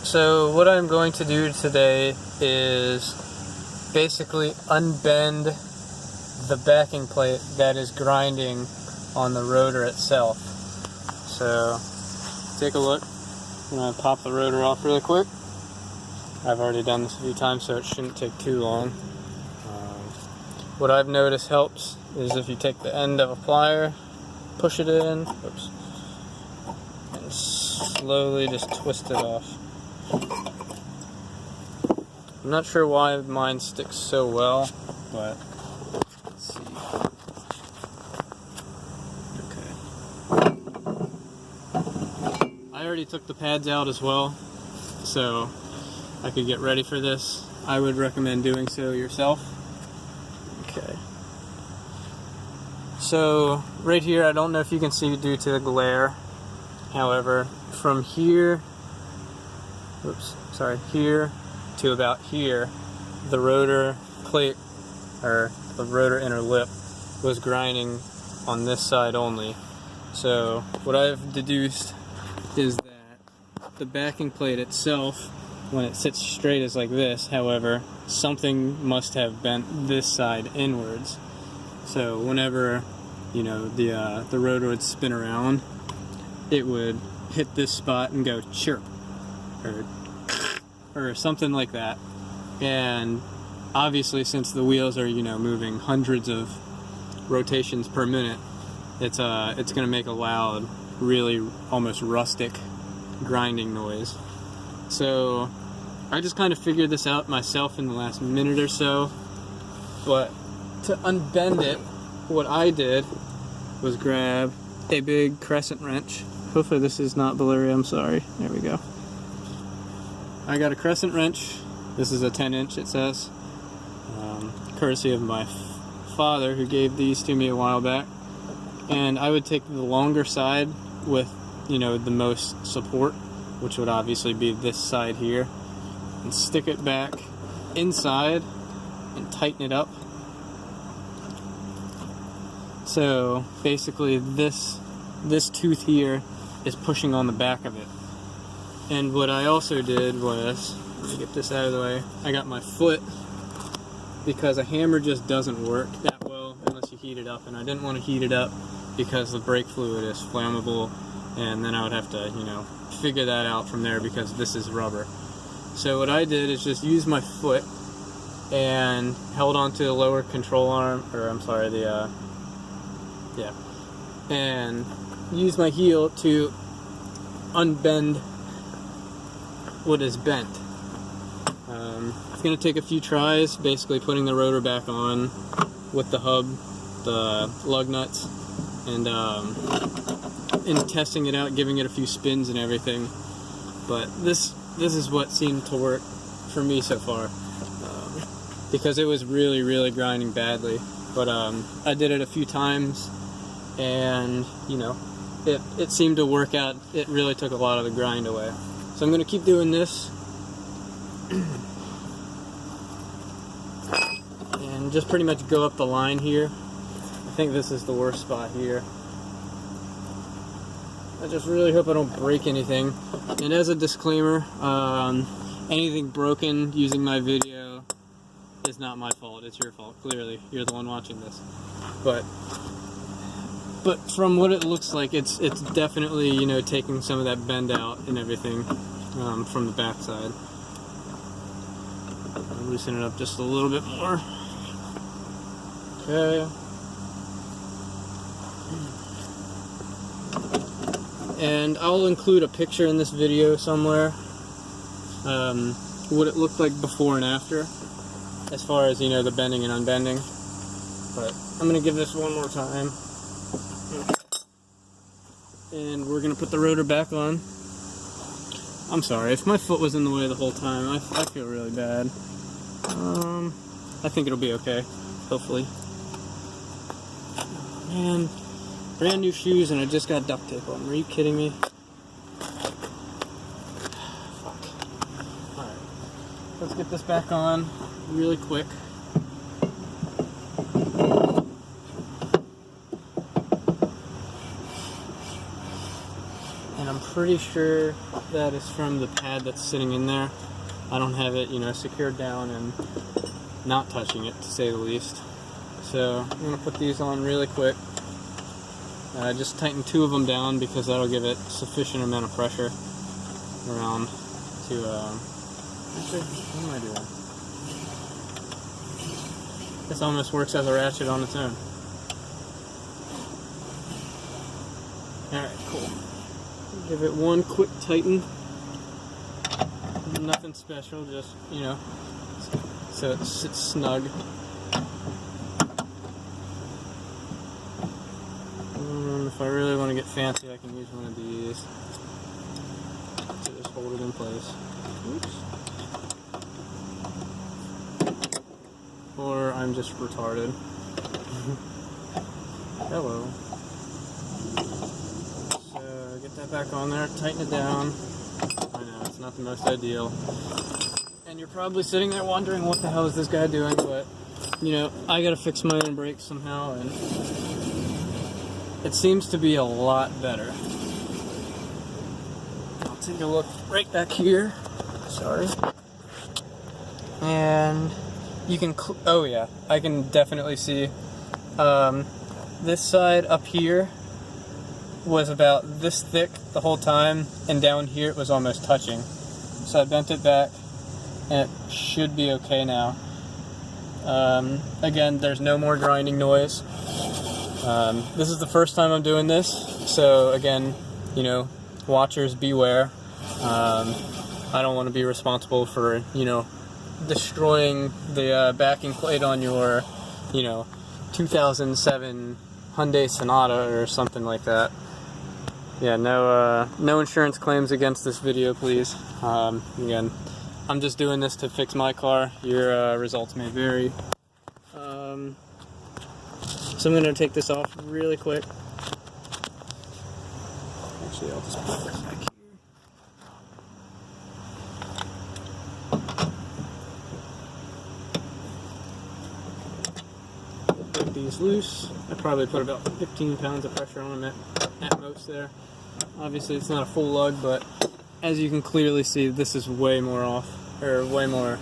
So what I'm going to do today is basically unbend the backing plate that is grinding on the rotor itself. So take a look. I'm going to pop the rotor off really quick. I've already done this a few times, so it shouldn't take too long. What I've noticed helps is if you take the end of a plier, push it in, oops, and slowly just twist it off. I'm not sure why mine sticks so well, but let's see. Okay. I already took the pads out as well, so I could get ready for this. I would recommend doing so yourself. Okay. So right here, I don't know if you can see due to the glare. However, from here, here to about here, the rotor plate, or the rotor inner lip, was grinding on this side only. So what I've deduced is that the backing plate itself, when it sits straight, is like this. However, something must have bent this side inwards. So whenever, you know, the rotor would spin around, it would hit this spot and go chirp, or something like that. And obviously, since the wheels are, you know, moving hundreds of rotations per minute, it's going to make a loud, really almost rustic grinding noise. So I just kind of figured this out myself in the last minute or so. But to unbend it, what I did was grab a big crescent wrench. Hopefully this is not blurry, I'm sorry. There we go. I got a crescent wrench. This is a 10-inch, it says. Courtesy of my father, who gave these to me a while back. And I would take the longer side with, you know, the most support, which would obviously be this side here, and stick it back inside and tighten it up. So basically this tooth here is pushing on the back of it. And what I also did was, let me get this out of the way, I got my foot, because a hammer just doesn't work that well unless you heat it up, and I didn't want to heat it up because the brake fluid is flammable, and then I would have to, you know, figure that out from there because this is rubber. So what I did is just use my foot and held onto the lower control arm, or I'm sorry, and use my heel to unbend what is bent. It's going to take a few tries, basically putting the rotor back on with the hub, the lug nuts, and testing it out, giving it a few spins and everything. But this is what seemed to work for me so far, because it was really, really grinding badly. But I did it a few times, and you know, it seemed to work out. It really took a lot of the grind away. So I'm going to keep doing this, and just pretty much go up the line here. I think this is the worst spot here. I just really hope I don't break anything. And as a disclaimer, anything broken using my video is not my fault. It's your fault, clearly. You're the one watching this. But from what it looks like, it's definitely, you know, taking some of that bend out and everything from the back side. I'll loosen it up just a little bit more. Okay. And I'll include a picture in this video somewhere, what it looked like before and after, as far as, you know, the bending and unbending. But I'm going to give this one more time. And we're going to put the rotor back on. I'm sorry, if my foot was in the way the whole time, I feel really bad. I think it'll be okay, hopefully. Oh, man. Brand new shoes and I just got duct tape on. Are you kidding me? Fuck. Alright. Let's get this back on really quick. pretty sure that is from the pad that's sitting in there. I don't have it, you know, secured down and not touching it, to say the least. So I'm going to put these on really quick. Just tighten 2 of them down because that'll give it sufficient amount of pressure around to, actually, what am I doing? This almost works as a ratchet on its own. Alright, cool. Give it one quick tighten. Nothing special, just, you know, so it sits snug. If I really want to get fancy, I can use one of these to just hold it in place. Oops. Or I'm just retarded. Hello. So get that back on there, tighten it down. I know, it's not the most ideal. And you're probably sitting there wondering what the hell is this guy doing, but, you know, I gotta fix my own brakes somehow, and it seems to be a lot better. I'll take a look right back here. Sorry. And you can, oh yeah, I can definitely see this side up here was about this thick the whole time, and down here it was almost touching. So I bent it back, and it should be okay now. Again, there's no more grinding noise. This is the first time I'm doing this, so again, you know, watchers beware. I don't want to be responsible for, you know, destroying the backing plate on your, you know, 2007 Hyundai Sonata or something like that. Yeah, no insurance claims against this video, please. Again, I'm just doing this to fix my car. Your results may vary. So I'm going to take this off really quick. Actually, I'll just put it right back here. Get these loose. I probably put about 15 pounds of pressure on them at most there. Obviously, it's not a full lug, but as you can clearly see, this is way more off, or way more